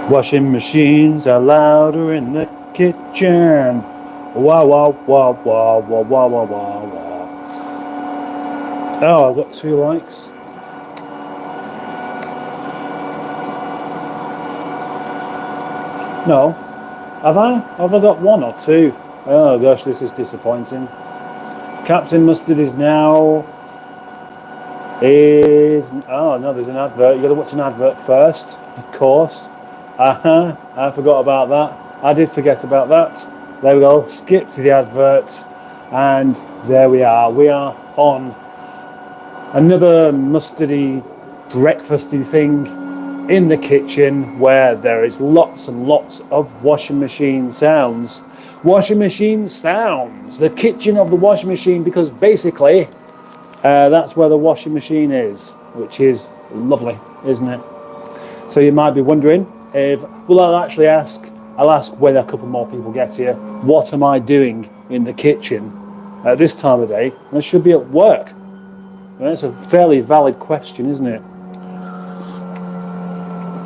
Washing machines are louder in the kitchen. Wow, wow, wow, wow, wow, wow, wow, wow, wow. Oh, I've got 2 likes. No. Have I? Have I got 1 or 2? Oh gosh, this is disappointing. Captain Mustard is now... Oh no, there's an advert. You got to watch an advert first, of course. I forgot about that. I did forget about that. There we go. Skip to the advert, and there we are. We are on another mustardy, breakfasty thing in the kitchen where there is lots and lots of washing machine sounds. Washing machine sounds. The kitchen of the washing machine, because basically that's where the washing machine is, which is lovely, isn't it? So you might be wondering if, well, I'll ask when a couple more people get here, what am I doing in the kitchen at this time of day? And I should be at work. Well, it's a fairly valid question, isn't it?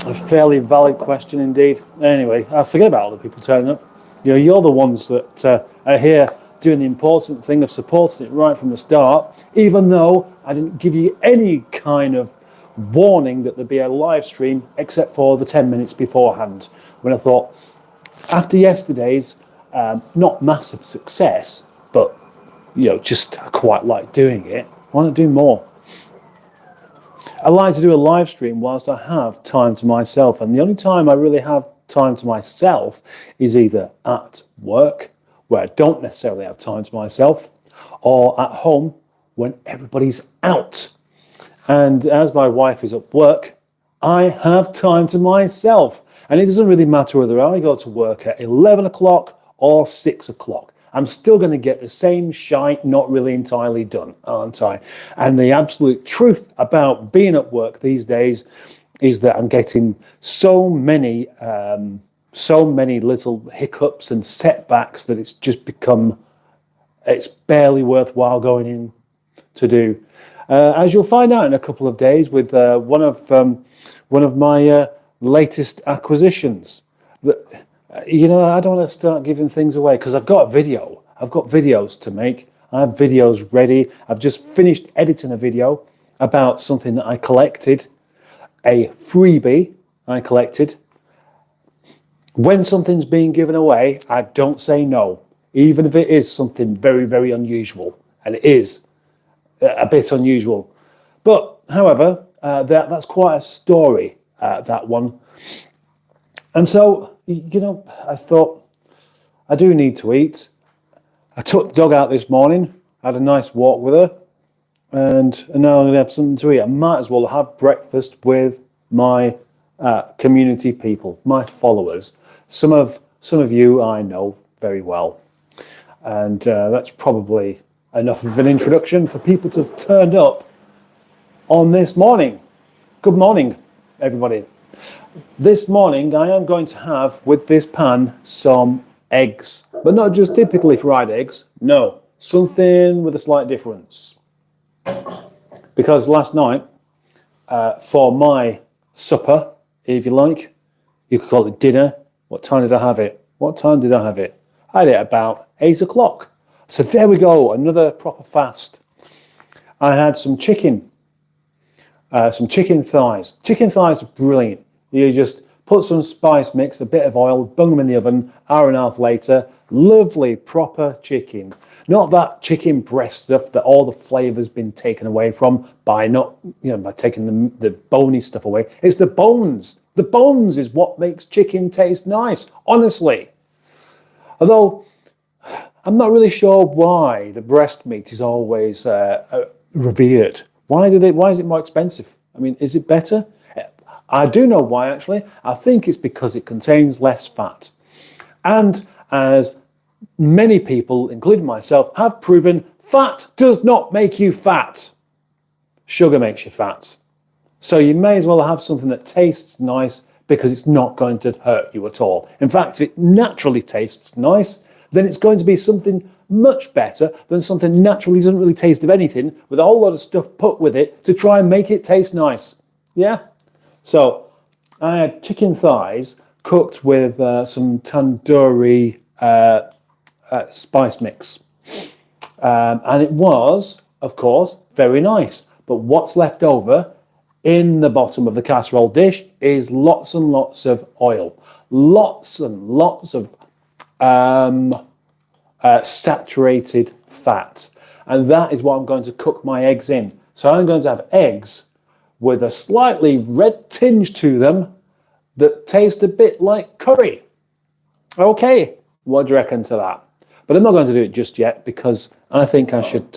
A fairly valid question indeed. Anyway, I forget about other people turning up. You know, you're the ones that are here doing the important thing of supporting it right from the start, even though I didn't give you any kind of warning that there'd be a live stream except for the 10 minutes beforehand, when I thought, after yesterday's not massive success, but you know, just I quite like doing it, why not do more? I like to do a live stream whilst I have time to myself, and the only time I really have time to myself is either at work, where I don't necessarily have time to myself, or at home when everybody's out. And as my wife is at work, I have time to myself. And it doesn't really matter whether I go to work at 11 o'clock or 6 o'clock. I'm still going to get the same shite not really entirely done, aren't I? And the absolute truth about being at work these days is that I'm getting so many little hiccups and setbacks that it's just become, it's barely worthwhile going in to do. As you'll find out in a couple of days with one of my latest acquisitions. But, you know, I don't want to start giving things away because I've got a video. I've got videos to make. I have videos ready. I've just finished editing a video about something that I collected, a freebie I collected. When something's being given away, I don't say no, even if it is something very, very unusual. And it is a bit unusual. But, however, that's quite a story, that one. And so, you know, I thought, I do need to eat. I took the dog out this morning, had a nice walk with her, and now I'm going to have something to eat. I might as well have breakfast with my community people, my followers. Some of you I know very well. And that's probably enough of an introduction for people to have turned up on this morning. Good morning, everybody. This morning I am going to have with this pan some eggs, but not just typically fried eggs. No, something with a slight difference. Because last night, for my supper, if you like, you could call it dinner. What time did I have it? I had it about 8 o'clock. So there we go, another proper fast. I had some chicken thighs. Chicken thighs are brilliant. You just put some spice mix, a bit of oil, bung them in the oven, hour and a half later, lovely proper chicken. Not that chicken breast stuff that all the flavour's been taken away from by taking the bony stuff away. It's the bones. The bones is what makes chicken taste nice, honestly. Although, I'm not really sure why the breast meat is always revered. Why is it more expensive? I mean, is it better? I do know why, actually. I think it's because it contains less fat. And as many people, including myself, have proven, fat does not make you fat. Sugar makes you fat. So you may as well have something that tastes nice because it's not going to hurt you at all. In fact, if it naturally tastes nice, then it's going to be something much better than something naturally doesn't really taste of anything with a whole lot of stuff put with it to try and make it taste nice. Yeah. So I had chicken thighs cooked with some tandoori spice mix. And it was, of course, very nice. But what's left over in the bottom of the casserole dish is lots and lots of oil, lots and lots of saturated fat. And that is what I'm going to cook my eggs in. So I'm going to have eggs with a slightly red tinge to them that taste a bit like curry. Okay, what do you reckon to that? But I'm not going to do it just yet because I think I should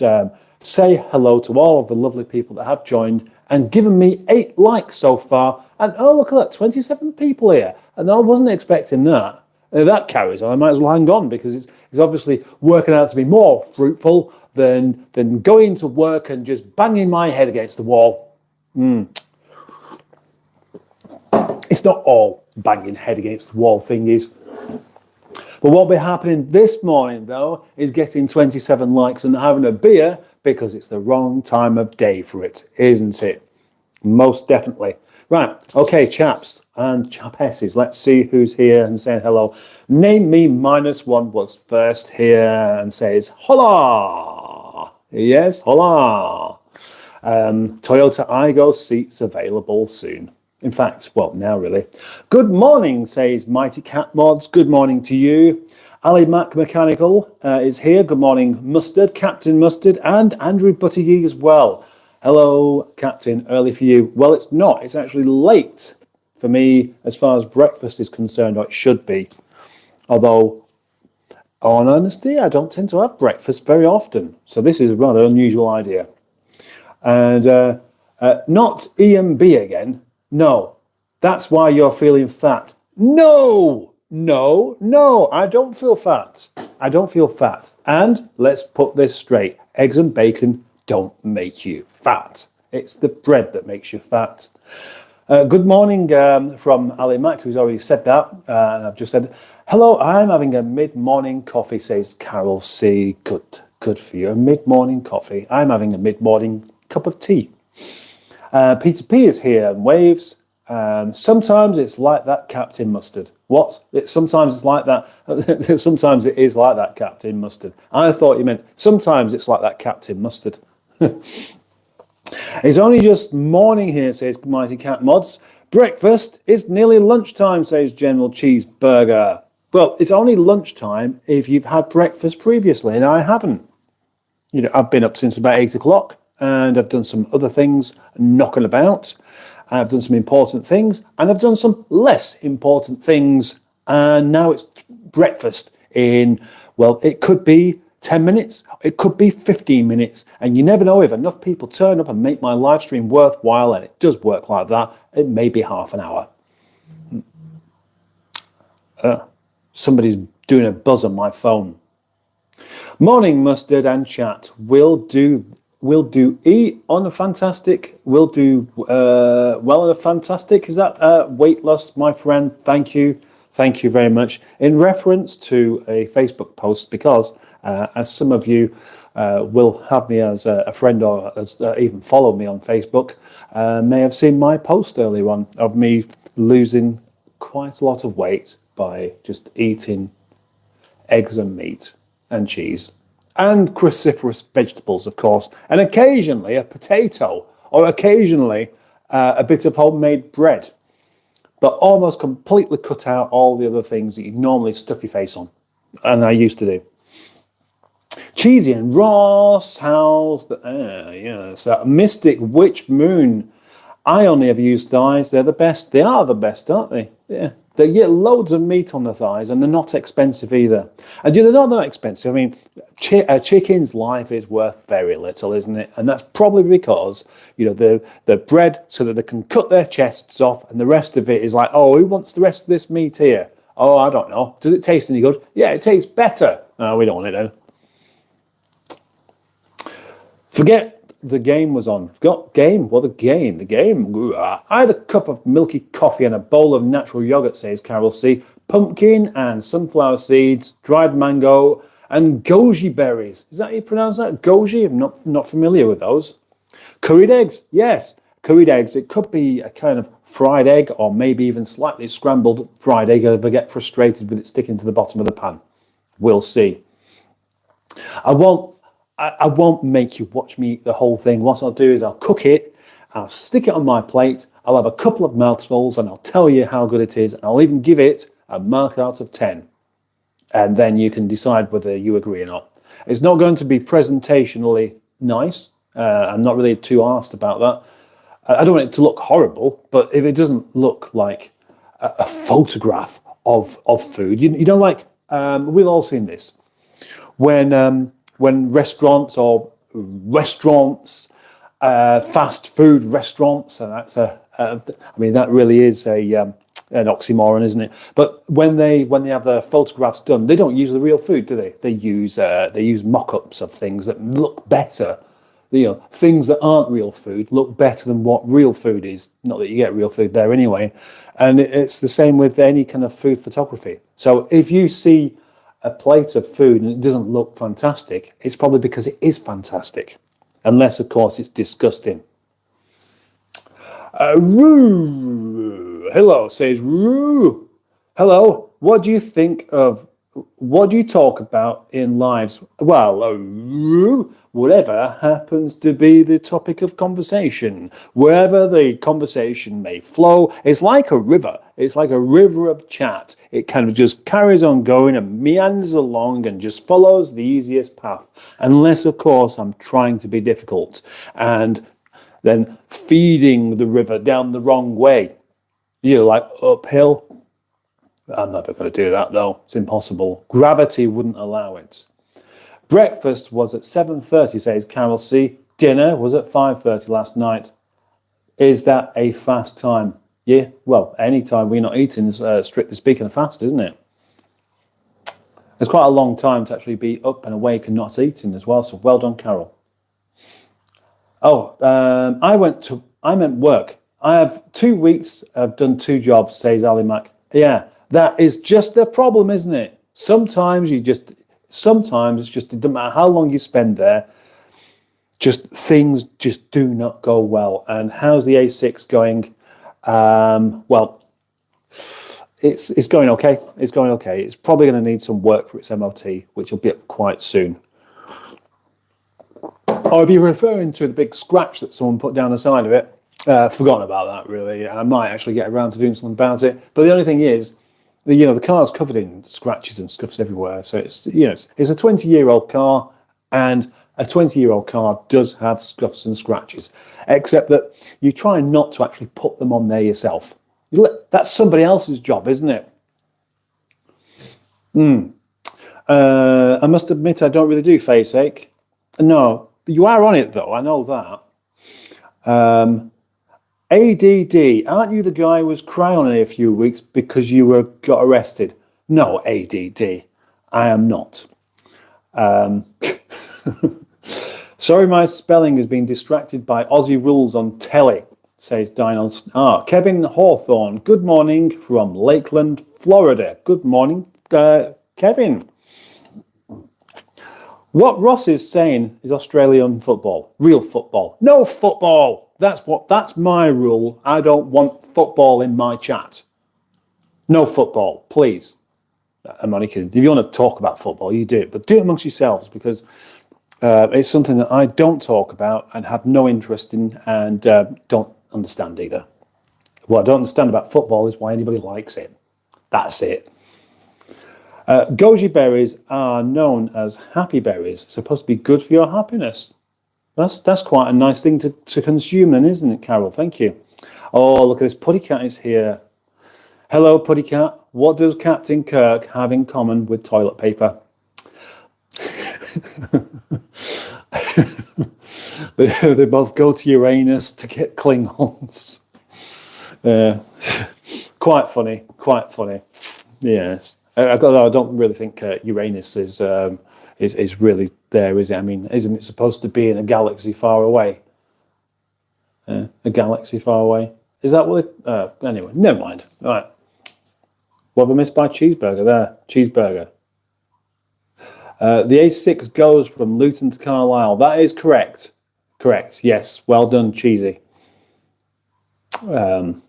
say hello to all of the lovely people that have joined and given me 8 likes so far. And oh, look at that, 27 people here. And I wasn't expecting that. If that carries on, I might as well hang on because it's obviously working out to be more fruitful than going to work and just banging my head against the wall. It's not all banging head against the wall thingies. But what will be happening this morning, though, is getting 27 likes and having a beer because it's the wrong time of day for it, isn't it? Most definitely. Right, okay, chaps and chapesses, let's see who's here and saying hello. Name Me -1 was first here and says, hola! Yes, hola! Toyota Igo seats available soon. In fact, well, now really. Good morning, says Mighty Cat Mods. Good morning to you. Ali Mac Mechanical is here. Good morning, Mustard, Captain Mustard, and Andrew Buttigieg as well. Hello, Captain. Early for you. Well, it's not. It's actually late for me as far as breakfast is concerned, or it should be. Although, on honesty, I don't tend to have breakfast very often. So this is a rather unusual idea. And not EMB again. No, that's why you're feeling fat. No, I don't feel fat. I don't feel fat. And let's put this straight. Eggs and bacon don't make you fat. It's the bread that makes you fat. Good morning from Ali Mac, who's already said that. And I've just said, hello, I'm having a mid-morning coffee, says Carol C. Good for you. A mid-morning coffee. I'm having a mid-morning cup of tea. Peter P is here and waves. Sometimes it's like that, Captain Mustard. What? Sometimes it's like that. Sometimes it is like that, Captain Mustard. I thought you meant sometimes it's like that, Captain Mustard. It's only just morning here, says Mighty Cat Mods. Breakfast is nearly lunchtime, says General Cheeseburger. Well, it's only lunchtime if you've had breakfast previously, and I haven't. You know, I've been up since about 8 o'clock. And I've done some other things knocking about. I've done some important things, and I've done some less important things. And now it's breakfast in, well, it could be 10 minutes, it could be 15 minutes. And you never know, if enough people turn up and make my live stream worthwhile, and it does work like that, it may be half an hour. Somebody's doing a buzz on my phone. Morning, Mustard and chat. We'll do E on a fantastic. We'll do well on a fantastic. Is that weight loss, my friend? Thank you very much. In reference to a Facebook post, because as some of you will have me as a friend or as even follow me on Facebook, may have seen my post earlier on of me losing quite a lot of weight by just eating eggs and meat and cheese. And cruciferous vegetables, of course, and occasionally a potato, or occasionally a bit of homemade bread, but almost completely cut out all the other things that you normally stuff your face on, and I used to do. Cheesy and Ross, how's the, yes, Mystic Witch Moon. I only ever use thighs, they're the best. They are the best, aren't they? Yeah. They get loads of meat on the thighs, and they're not expensive either. And they're not that expensive. I mean, a chicken's life is worth very little, isn't it? And that's probably because, you know, they're bred so that they can cut their chests off, and the rest of it is like, oh, who wants the rest of this meat here? Oh, I don't know. Does it taste any good? Yeah, it tastes better. No, we don't want it then. Forget the game was on. Got game? Well, the game. I had a cup of milky coffee and a bowl of natural yogurt, says Carol C. Pumpkin and sunflower seeds, dried mango, and goji berries. Is that how you pronounce that? Goji? I'm not familiar with those. Curried eggs. Yes. curried eggs. It could be a kind of fried egg, or maybe even slightly scrambled fried egg if I get frustrated with it sticking to the bottom of the pan. We'll see. I won't make you watch me eat the whole thing. What I'll do is I'll cook it, I'll stick it on my plate, I'll have a couple of mouthfuls, and I'll tell you how good it is, and I'll even give it a mark out of 10. And then you can decide whether you agree or not. It's not going to be presentationally nice. I'm not really too arsed about that. I don't want it to look horrible, but if it doesn't look like a photograph of food, you know, like we've all seen this when restaurants fast food restaurants, and that's I mean, that really is an oxymoron, isn't it? But when they have their photographs done, they don't use the real food, do they? They use mock-ups of things that look better. You know, things that aren't real food look better than what real food is. Not that you get real food there anyway. And it's the same with any kind of food photography. So if you see a plate of food and it doesn't look fantastic, it's probably because it is fantastic. Unless, of course, it's disgusting. Roo, hello, says Roo. Hello, what do you talk about in lives? Well, Roo, whatever happens to be the topic of conversation, wherever the conversation may flow, it's like a river. It's like a river of chat. It kind of just carries on going and meanders along and just follows the easiest path. Unless, of course, I'm trying to be difficult and then feeding the river down the wrong way. You know, like uphill. I'm never going to do that, though. It's impossible. Gravity wouldn't allow it. Breakfast was at 7:30, says Carol C. Dinner was at 5:30 last night. Is that a fast time? Yeah, well, any time we're not eating is, strictly speaking, a fast, isn't it? It's quite a long time to actually be up and awake and not eating as well, so well done, Carol. Oh, I meant work. I have 2 weeks, I've done 2 jobs, says Ali Mac. Yeah, that is just the problem, isn't it? Sometimes it's just, it doesn't matter how long you spend there, just things just do not go well. And how's the A6 going? Well, it's going okay. It's going okay. It's probably going to need some work for its MOT, which will be up quite soon. Or if you're referring to the big scratch that someone put down the side of it, forgotten about that, really. I might actually get around to doing something about it. But the only thing is, the car's covered in scratches and scuffs everywhere. So it's a 20-year-old car, and a 20-year-old car does have scuffs and scratches, except that you try not to actually put them on there yourself. That's somebody else's job, isn't it? I must admit I don't really do face ache. No, you are on it though, I know that. ADD, aren't you the guy who was crying on it a few weeks because you got arrested? No, ADD, I am not. Sorry, my spelling has been distracted by Aussie rules on telly, says Dinos. Kevin Hawthorne, good morning from Lakeland, Florida. Good morning, Kevin. What Ross is saying is Australian football, real football. No football. That's my rule. I don't want football in my chat. No football, please. I'm only kidding. If you want to talk about football, you do it, but do it amongst yourselves, because it's something that I don't talk about and have no interest in, and don't understand either. What I don't understand about football is why anybody likes it. That's it. Goji berries are known as happy berries, supposed to be good for your happiness. That's quite a nice thing to consume then, isn't it, Carol? Thank you. Oh, look at this. Puddycat is here. Hello, Puddycat. What does Captain Kirk have in common with toilet paper? They both go to Uranus to get Klingons. Quite funny. Yes. I don't really think Uranus is really there, is it? I mean, isn't it supposed to be in a galaxy far away? A galaxy far away? Is that what it... anyway, never mind. All right. What have I missed by cheeseburger there? Cheeseburger. The A6 goes from Luton to Carlisle. That is correct. Correct. Yes. Well done, Cheesy. I'm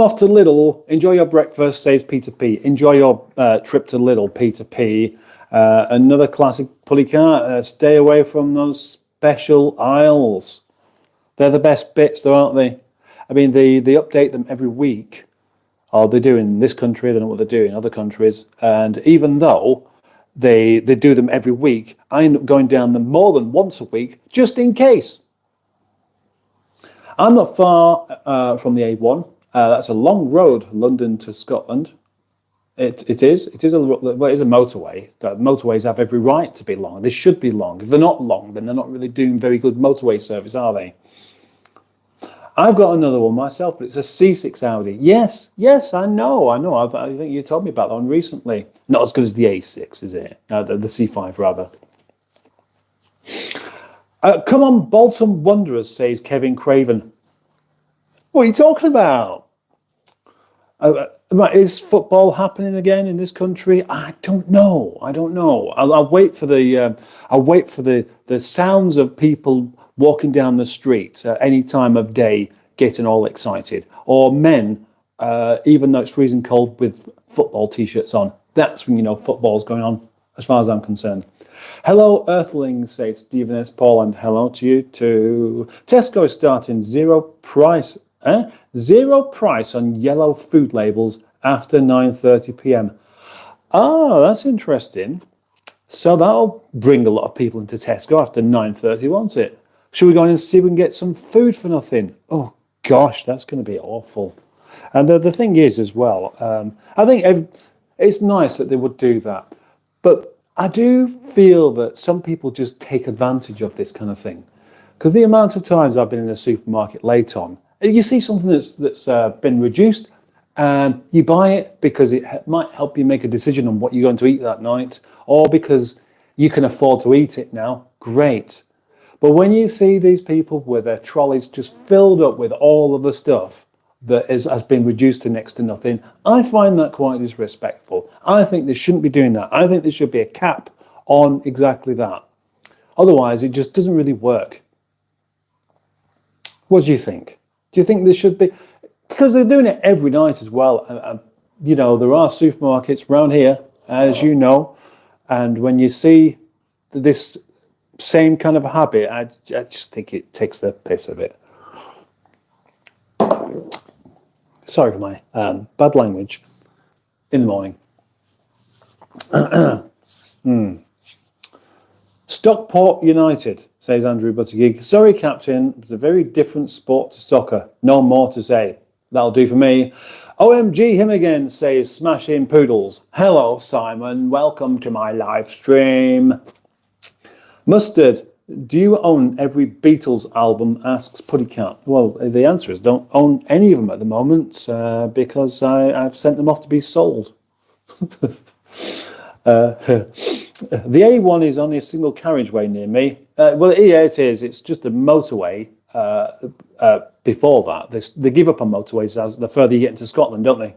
off to Lidl. Enjoy your breakfast, says Peter P. Enjoy your trip to Lidl, Peter P. Another classic Pulleycat. Stay away from those special aisles. They're the best bits, though, aren't they? I mean, they update them every week. Or they do in this country. I don't know what they do in other countries. And even though they do them every week, I end up going down them more than once a week, just in case. I'm not far from the A1. That's a long road, London to Scotland. It is a motorway. Motorways have every right to be long. They should be long. If they're not long, then they're not really doing very good motorway service, are they? I've got another one myself, but it's a C6 Audi. Yes, I know. I think you told me about that one recently. Not as good as the A6, is it? The C5 rather. Come on, Bolton Wanderers, says Kevin Craven. What are you talking about? Is football happening again in this country? I don't know. I'll wait for the sounds of people walking down the street at any time of day, getting all excited, or men, even though it's freezing cold, with football t-shirts on. That's when you know football's going on, as far as I'm concerned. Hello, Earthlings, says Stephen S. Paul, and hello to you too. Tesco is starting zero price on yellow food labels after 9:30 p.m. Oh, that's interesting. So that'll bring a lot of people into Tesco after 9:30, won't it? Should we go in and see if we can get some food for nothing? Oh gosh, that's going to be awful. And the thing is as well, I think it's nice that they would do that, but I do feel that some people just take advantage of this kind of thing. Because the amount of times I've been in a supermarket late on, you see something that's been reduced, and you buy it because it might help you make a decision on what you're going to eat that night, or because you can afford to eat it now. Great. But when you see these people with their trolleys just filled up with all of the stuff that has been reduced to next to nothing, I find that quite disrespectful. I think they shouldn't be doing that. I think there should be a cap on exactly that. Otherwise, it just doesn't really work. What do you think? Do you think there should be? Because they're doing it every night as well. You know, there are supermarkets around here, as you know, and when you see this same kind of habit, I just think it takes the piss a bit. Sorry for my bad language in the morning. Stockport United, says Andrew Buttigieg. Sorry, Captain, it's a very different sport to soccer. No more to say. That'll do for me. OMG, him again, says Smashing Poodles. Hello, Simon. Welcome to my live stream. Mustard, do you own every Beatles album, asks Puddycat. Well, the answer is don't own any of them at the moment because I've sent them off to be sold. The A1 is only a single carriageway near me. Well, yeah, it is. It's just a motorway before that. They give up on motorways as the further you get into Scotland, don't they?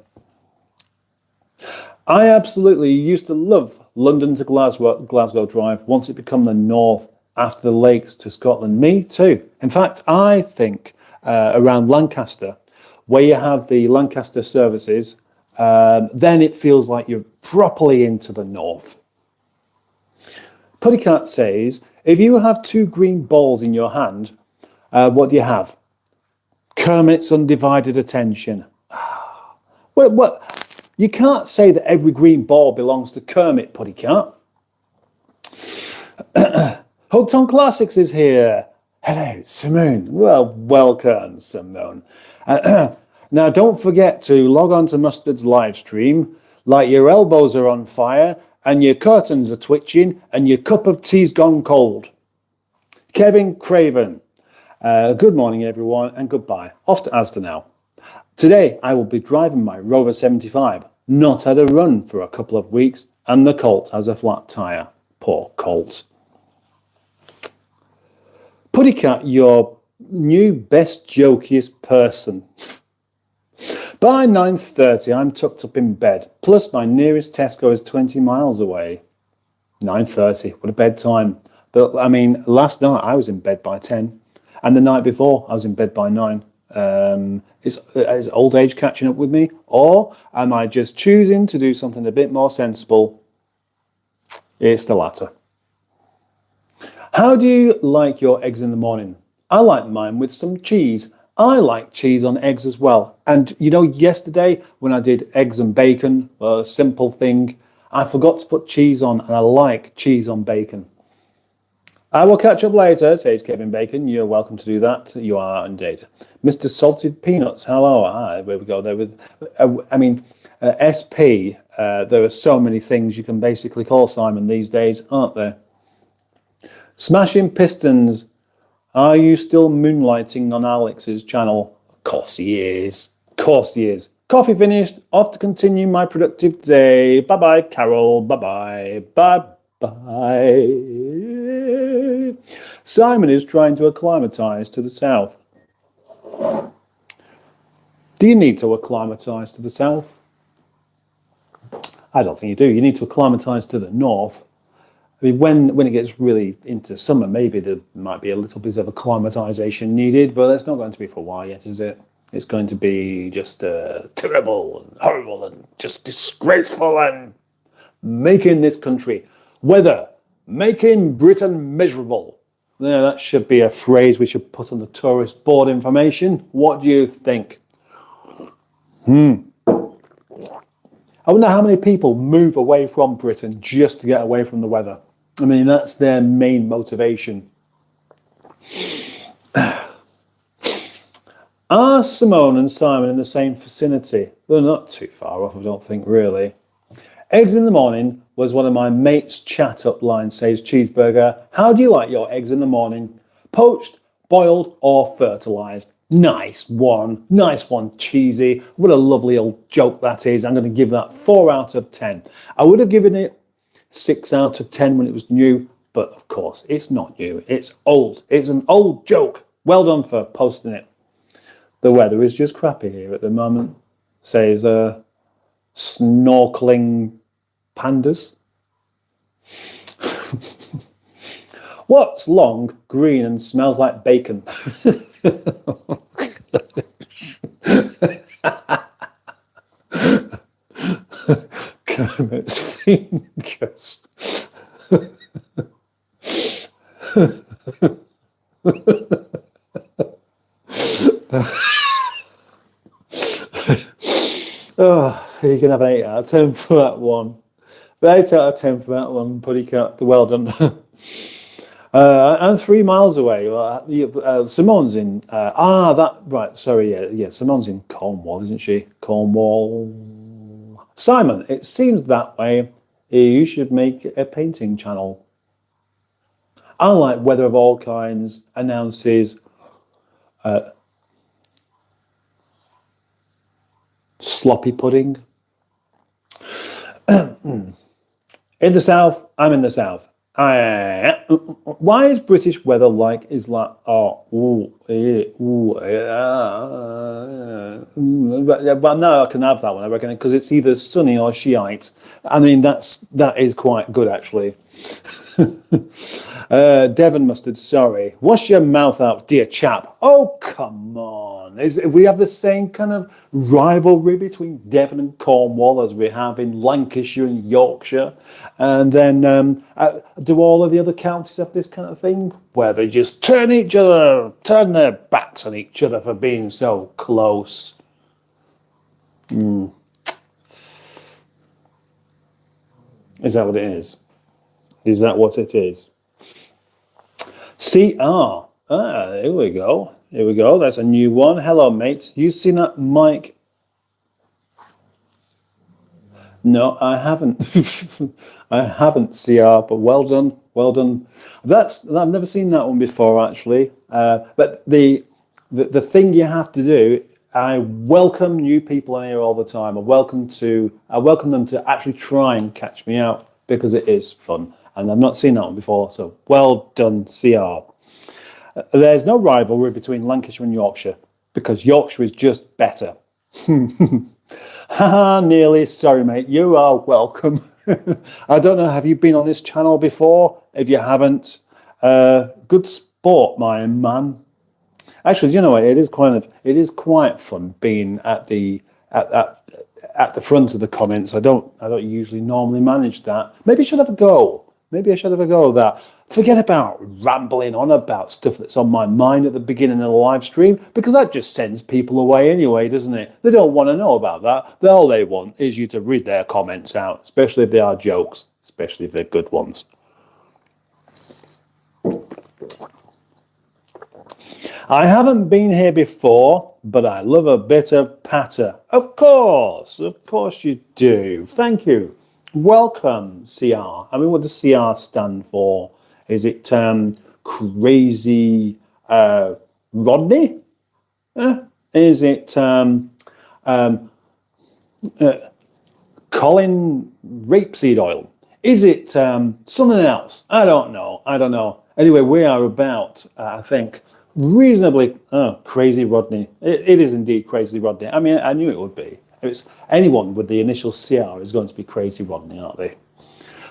I absolutely used to love London to Glasgow Drive once it became the north after the lakes to Scotland. Me too. In fact, I think around Lancaster, where you have the Lancaster services, then it feels like you're properly into the north. Puddycat says, if you have two green balls in your hand, what do you have? Kermit's undivided attention. What? You can't say that every green ball belongs to Kermit, Puddycat. Hooked Classics is here. Hello, Simone. Well, welcome, Simone. Now, don't forget to log on to Mustard's live stream, like your elbows are on fire, and your curtains are twitching, and your cup of tea's gone cold. Kevin Craven. Good morning, everyone, and goodbye. Off to Asda now. Today, I will be driving my Rover 75. Not had a run for a couple of weeks, and the Colt has a flat tyre. Poor Colt. Puddycat, your new best jokiest person. By 9:30, I'm tucked up in bed. Plus, my nearest Tesco is 20 miles away. 9:30, what a bedtime. But, I mean, last night I was in bed by 10. And the night before, I was in bed by 9. Is old age catching up with me, or am I just choosing to do something a bit more sensible? It's the latter. How do you like your eggs in the morning? I like mine with some cheese. I like cheese on eggs as well. And you know, yesterday when I did eggs and bacon, a simple thing, I forgot to put cheese on, and I like cheese on bacon. I will catch up later, says Kevin Bacon. You're welcome to do that. You are indeed. Mr. Salted Peanuts, hello. Ah, there we go. There with, SP. There are so many things you can basically call Simon these days, aren't there? Smashing Pistons. Are you still moonlighting on Alex's channel? Of course he is. Of course he is. Coffee finished. Off to continue my productive day. Bye bye, Carol. Bye bye. Bye bye. Simon is trying to acclimatise to the south. Do you need to acclimatise to the south? I don't think you do. You need to acclimatise to the north. I mean, when it gets really into summer, maybe there might be a little bit of acclimatisation needed, but that's not going to be for a while yet, is it? It's going to be just terrible and horrible and just disgraceful and making this country weather, making Britain miserable. Yeah, that should be a phrase we should put on the tourist board information. What do you think? I wonder how many people move away from Britain just to get away from the weather. I mean, that's their main motivation. Are Simone and Simon in the same vicinity? They're not too far off, I don't think, really. Eggs in the morning was one of my mates' chat-up lines, says Cheeseburger. How do you like your eggs in the morning? Poached, boiled, or fertilised? Nice one, Cheesy. What a lovely old joke that is. I'm going to give that 4 out of 10. I would have given it 6 out of 10 when it was new, but of course, it's not new. It's old. It's an old joke. Well done for posting it. The weather is just crappy here at the moment, says snorkeling pandas. What's long, green, and smells like bacon? Kermit's fingers. Oh, you can have an 8 out of 10 for that one. 8 out of 10 for that one, Puddycat. Well done. I'm 3 miles away. Simone's in. Simone's in Cornwall, isn't she? Cornwall. Simon, it seems that way. You should make a painting channel. I like weather of all kinds, announces sloppy pudding. In the south, I'm in the south. Why is British weather like is like but no, I can have that one, I reckon, because it's either sunny or Shiite. I mean, that is quite good, actually. Devon Mustard, sorry. Wash your mouth out, dear chap. Oh, come on. We have the same kind of rivalry between Devon and Cornwall as we have in Lancashire and Yorkshire. And then do all of the other counties have this kind of thing where they just turn their backs on each other for being so close? Is that what it is? Is that what it is? CR. Here we go. Here we go. That's a new one. Hello, mate. You seen that mic? No, I haven't. I haven't, CR, but well done. Well done. I've never seen that one before, actually. But the thing you have to do, I welcome new people in here all the time. I welcome them to actually try and catch me out, because it is fun. And I've not seen that one before, so well done, CR. There's no rivalry between Lancashire and Yorkshire, because Yorkshire is just better. Haha, nearly. Sorry, mate. You are welcome. I don't know, have you been on this channel before? If you haven't, good sport, my man. Actually, you know what? It is quite fun being at the front of the comments. I don't usually normally manage that. Maybe I should have a go. Maybe I should have a go at that. Forget about rambling on about stuff that's on my mind at the beginning of the live stream, because that just sends people away anyway, doesn't it? They don't want to know about that. All they want is you to read their comments out, especially if they are jokes, especially if they're good ones. I haven't been here before, but I love a bit of patter. Of course you do. Thank you. Welcome, CR. I mean, what does CR stand for? Is it crazy Rodney? Is it Colin rapeseed oil? Is it something else? I don't know. Anyway, we are about, I think, reasonably crazy Rodney. It is indeed crazy Rodney. I mean, I knew it would be. It's anyone with the initial CR is going to be crazy Rodney, aren't they?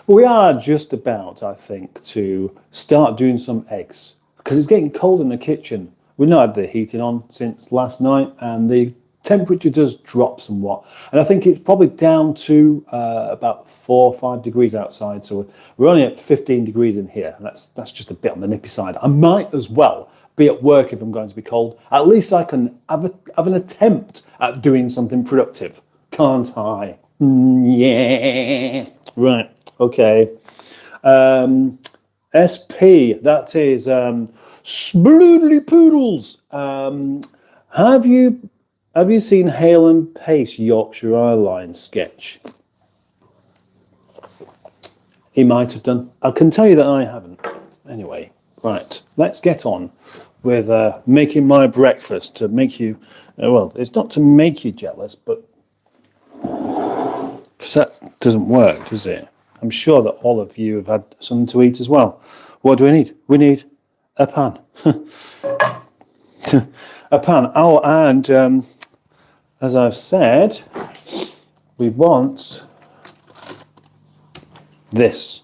We are just about, I think, to start doing some eggs, because it's getting cold in the kitchen. We've not had the heating on since last night, and the temperature does drop somewhat. And I think it's probably down to about 4 or 5 degrees outside. So we're only at 15 degrees in here. And that's just a bit on the nippy side. I might as well be at work if I'm going to be cold. At least I can have an attempt at doing something productive, can't I? Yeah. Right. Okay. SP, that is Sploodly Poodles. Have you seen Hale and Pace Yorkshire Eyeline sketch? He might have done. I can tell you that I haven't. Anyway, right. Let's get on with making my breakfast to make you. Well, it's not to make you jealous, but because that doesn't work, does it? I'm sure that all of you have had something to eat as well. What do we need? We need a pan. A pan. Oh, and as I've said, we want this.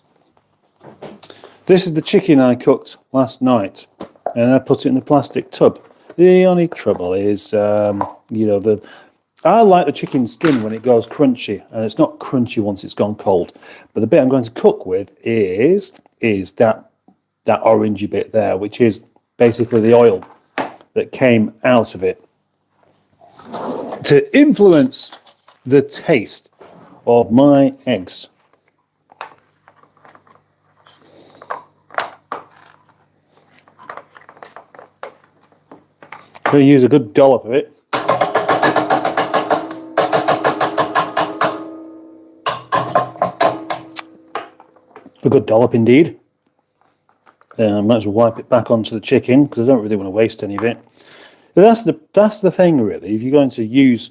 This is the chicken I cooked last night, and I put it in a plastic tub. The only trouble is, I like the chicken skin when it goes crunchy, and it's not crunchy once it's gone cold. But the bit I'm going to cook with is that orangey bit there, which is basically the oil that came out of it to influence the taste of my eggs. I'm going to use a good dollop of it. A good dollop indeed. I might as well wipe it back onto the chicken because I don't really want to waste any of it. But that's the thing, really. If you're going to use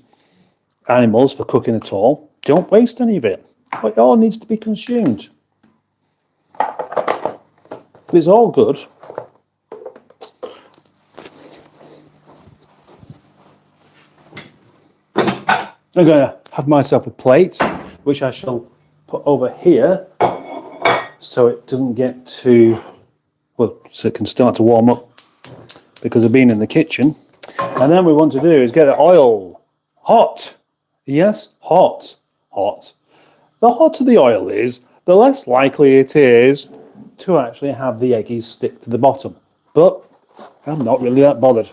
animals for cooking at all, don't waste any of it. It all needs to be consumed. It's all good. I'm going to have myself a plate, which I shall put over here so it doesn't get too, well, so it can start to warm up because I've been in the kitchen. And then what we want to do is get the oil hot. Yes, hot. The hotter the oil is, the less likely it is to actually have the eggies stick to the bottom. But I'm not really that bothered.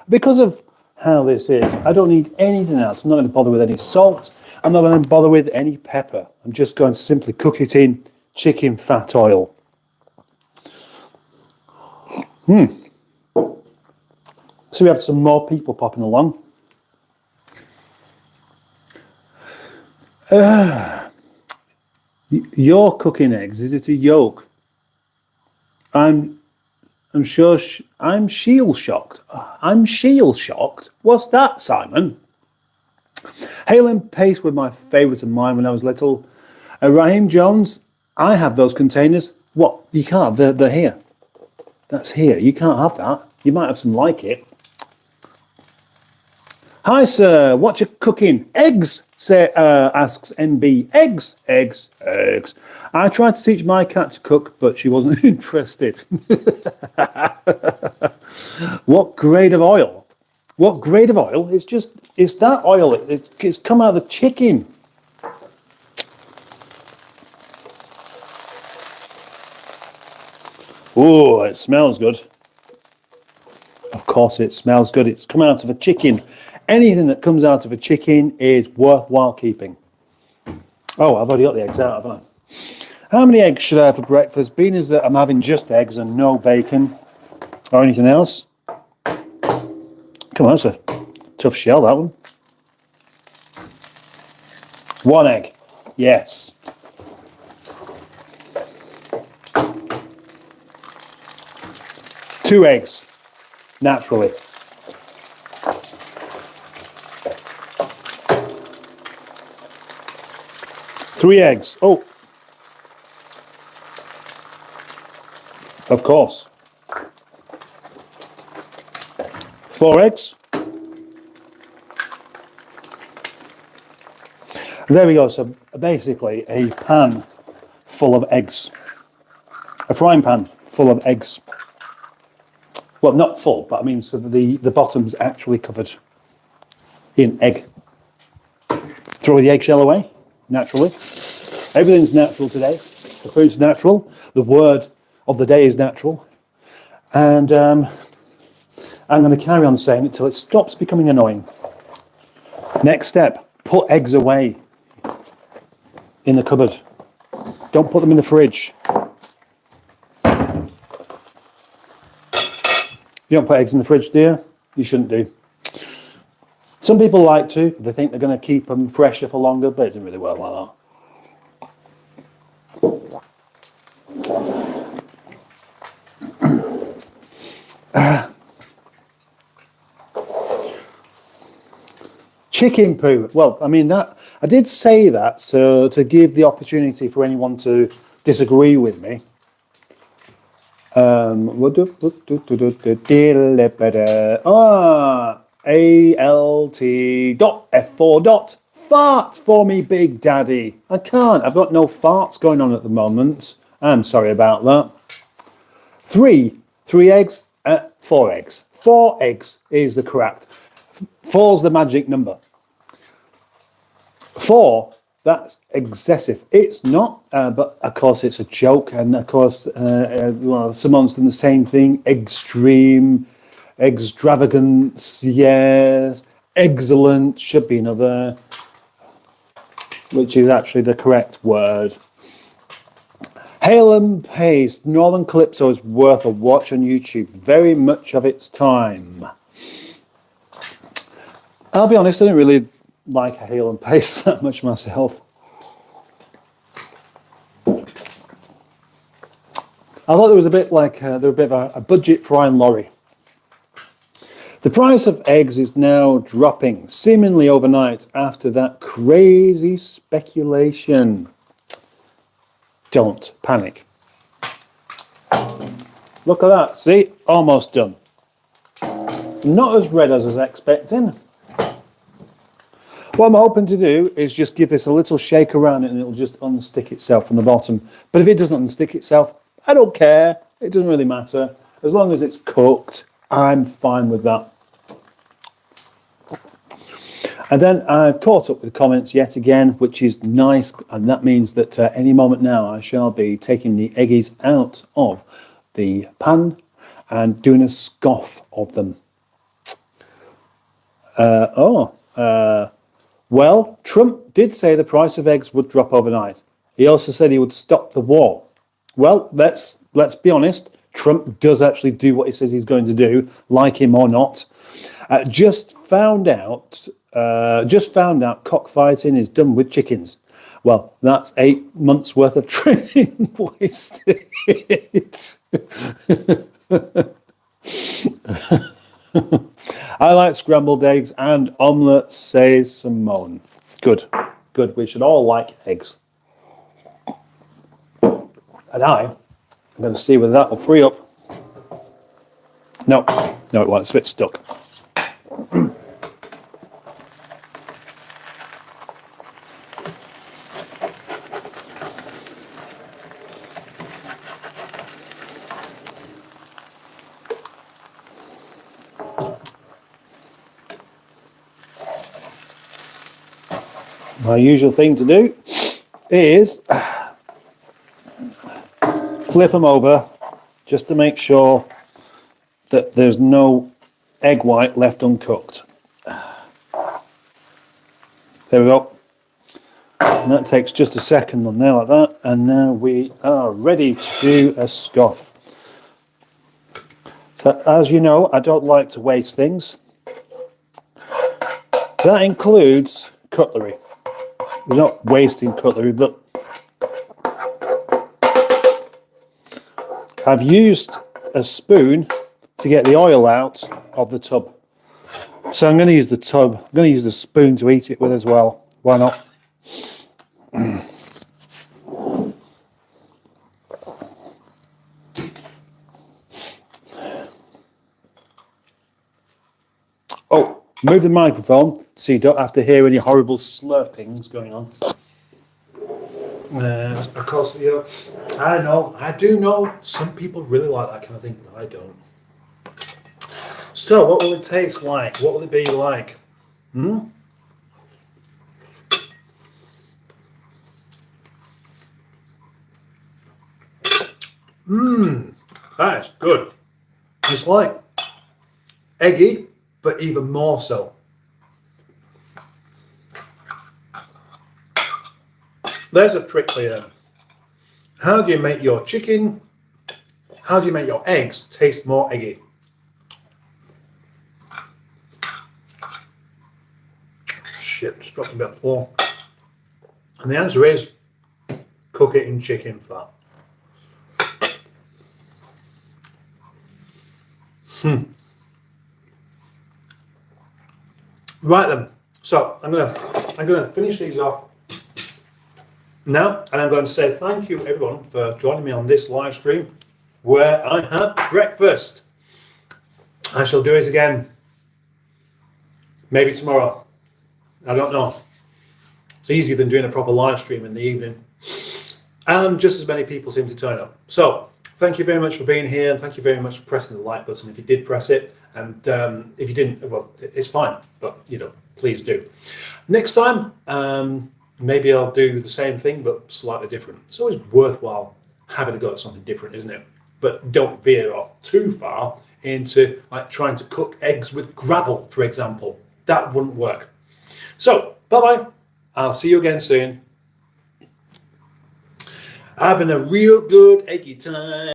Because of how this is, I don't need anything else. I'm not going to bother with any salt. I'm not going to bother with any pepper. I'm just going to simply cook it in chicken fat oil. So we have some more people popping along. You're cooking eggs. Is it a yolk? I'm sure I'm shield shocked. I'm shield shocked. What's that, Simon? Hale and Pace were my favourite of mine when I was little. Raheem Jones, I have those containers. What? You can't. They're here. That's here. You can't have that. You might have some like it. Hi, sir. What you cooking? Eggs. Asks NB, eggs, eggs, eggs. I tried to teach my cat to cook, but she wasn't interested. What grade of oil? What grade of oil? It's that oil. It's come out of the chicken. Oh, it smells good. Of course it smells good. It's come out of a chicken. Anything that comes out of a chicken is worthwhile keeping. Oh, I've already got the eggs out, haven't I? How many eggs should I have for breakfast? Being as that I'm having just eggs and no bacon or anything else. Come on, that's a tough shell, that one. 1 egg. Yes. 2 eggs. Naturally. 3 eggs. Oh. Of course. 4 eggs. There we go. So basically a pan full of eggs. A frying pan full of eggs. Well, not full, but I mean, so the bottom's actually covered in egg. Throw the eggshell away, naturally. Everything's natural today. The food's natural. The word of the day is natural. And I'm going to carry on saying it till it stops becoming annoying. Next step, put eggs away in the cupboard. Don't put them in the fridge. You don't put eggs in the fridge, do you? You shouldn't do. Some people like to. They think they're going to keep them fresher for longer, but it doesn't really work like that. Chicken poo. Well, I mean, that I did say that so to give the opportunity for anyone to disagree with me. ALT.F4. Fart for me, Big Daddy. I can't. I've got no farts going on at the moment. I'm sorry about that. 3 eggs, 4 eggs. 4 eggs is the correct. 4's the magic number. 4, that's excessive. It's not, but of course it's a joke, and of course, well, someone's done the same thing. Extreme, extravagance, yes. Excellent should be another, which is actually the correct word. Hail and Paste, Northern Calypso is worth a watch on YouTube. Very much of its time. I'll be honest, I didn't really like Hail and Paste that much myself. I thought there was a bit like they were a bit of a budget frying lorry. The price of eggs is now dropping, seemingly overnight, after that crazy speculation. Don't panic. Look at that. See, almost done. Not as red as I was expecting. What I'm hoping to do is just give this a little shake around it and it'll just unstick itself from the bottom. But if it doesn't unstick itself, I don't care. It doesn't really matter. As long as it's cooked, I'm fine with that. And then I've caught up with comments yet again, which is nice. And that means that any moment now I shall be taking the eggies out of the pan and doing a scoff of them. Well, Trump did say the price of eggs would drop overnight. He also said he would stop the war. Well, let's be honest. Trump does actually do what he says he's going to do, like him or not. Just found out cockfighting is done with chickens. Well, that's 8 months worth of training wasted. I like scrambled eggs and omelette, says Simone. Good. We should all like eggs. And I'm going to see whether that will free up. No, it won't. It's a bit stuck. My usual thing to do is flip them over just to make sure that there's no egg white left uncooked. There we go. And that takes just a second on there like that. And now we are ready to do a scoff. So as you know, I don't like to waste things. That includes cutlery. We're not wasting cutlery, but I've used a spoon to get the oil out of the tub. So I'm going to use the tub. I'm going to use the spoon to eat it with as well. Why not? Oh, move the microphone so you don't have to hear any horrible slurpings going on. Of course, you know, I do know some people really like that kind of thing, but I don't. So, what will it taste like? What will it be like? That is good. It's like eggy, but even more so. There's a trick for you. How do you make your chicken, how do you make your eggs taste more eggy? Shit, just dropped a bit on the floor. And the answer is cook it in chicken fat. Right then, so I'm gonna finish these off now, and I'm going to say thank you everyone for joining me on this live stream where I had breakfast. I shall do it again, maybe tomorrow. I don't know. It's easier than doing a proper live stream in the evening, and just as many people seem to turn up. So thank you very much for being here, and thank you very much for pressing the like button if you did press it. And if you didn't, well, it's fine, but you know, please do. Next time, maybe I'll do the same thing, but slightly different. It's always worthwhile having a go at something different, isn't it? But don't veer off too far into like trying to cook eggs with gravel, for example. That wouldn't work. So, bye-bye. I'll see you again soon. Having a real good eggy time.